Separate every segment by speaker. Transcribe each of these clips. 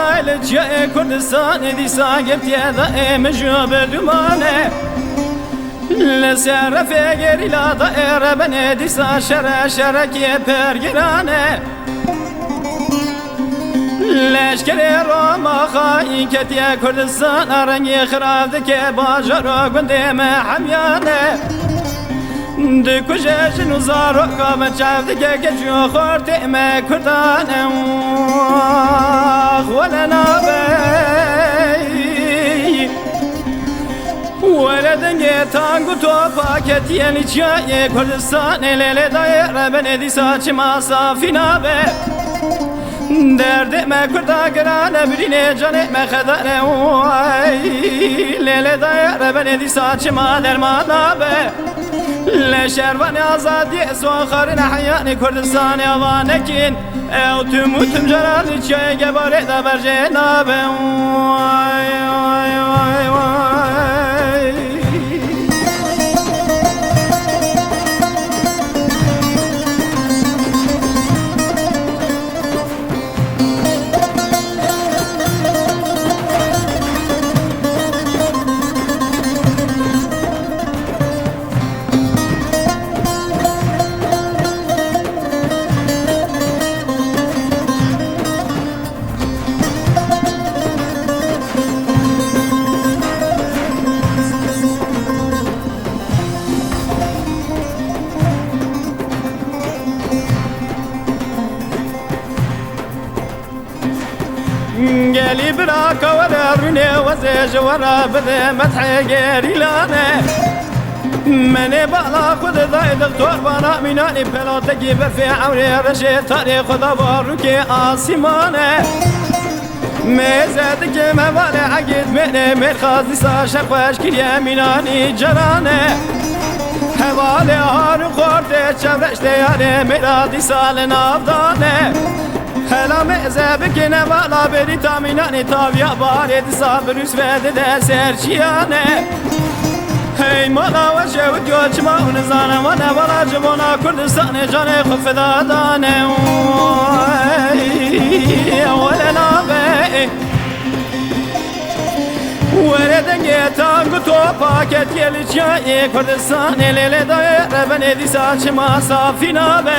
Speaker 1: وائل جاء كردستان دي ساقب تيدا مجوب دمانه لسر فقر لا دائرة بندي سا شركي برگرانه لشکر روما خواهی کتیه کردستان رنگی خراب دکه باجر و گنده محمیانه دکوشه جنو زارو قابن چاف دکه کجو خورتی کردانه ولنا بی ولدنگی تانگو تو پاکتیه لیچیه کردستان لیل دایره بندی سا چما صافی نابه درد ما کرده گرانه برینه جانه ما خدانه لیل دایر بندی ساچ ما در مادابه لشروان آزادی سوخارن حیان کردستان آوانکین او تم جرال چای گباره دا بر جنابه قالي براك ولا رني وزيج ورا بذي مدح غيري لانا مني بالا خذ ذاي دكتور بانا ميناني بلا تجيب في عوري رشي تاريخ ضبارك آسمانه ميزادك موالي عقيد مني من خازي ساشر خوش كريا ميناني جرانه هوالي هارو خورده چبرش دياري مرادي سال نافدانه هلا مزبك نوالا بری تامینانی تاویا بارد صبر سوید سرچیانه هی مالا و شود گوچ ما اونزانه و نوالا جوانا کردستان جان خف دادانه ولا نابه وردنگی تانگو تو پاکت یلی چایی کردستان لیل دایر بندی ساچ ما صافی نابه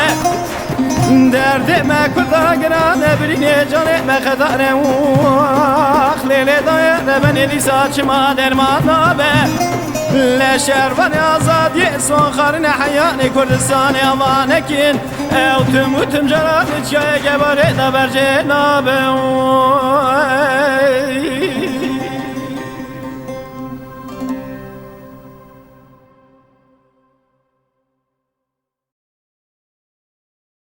Speaker 1: درد ما کرده گرانه برینه جانه ما خدانه لیل دایر بندی ساچ ما در مادابه لشروان آزادی سوخارن حیان کردستان آوانکین او تم جرال چای گباره دا بر جنابه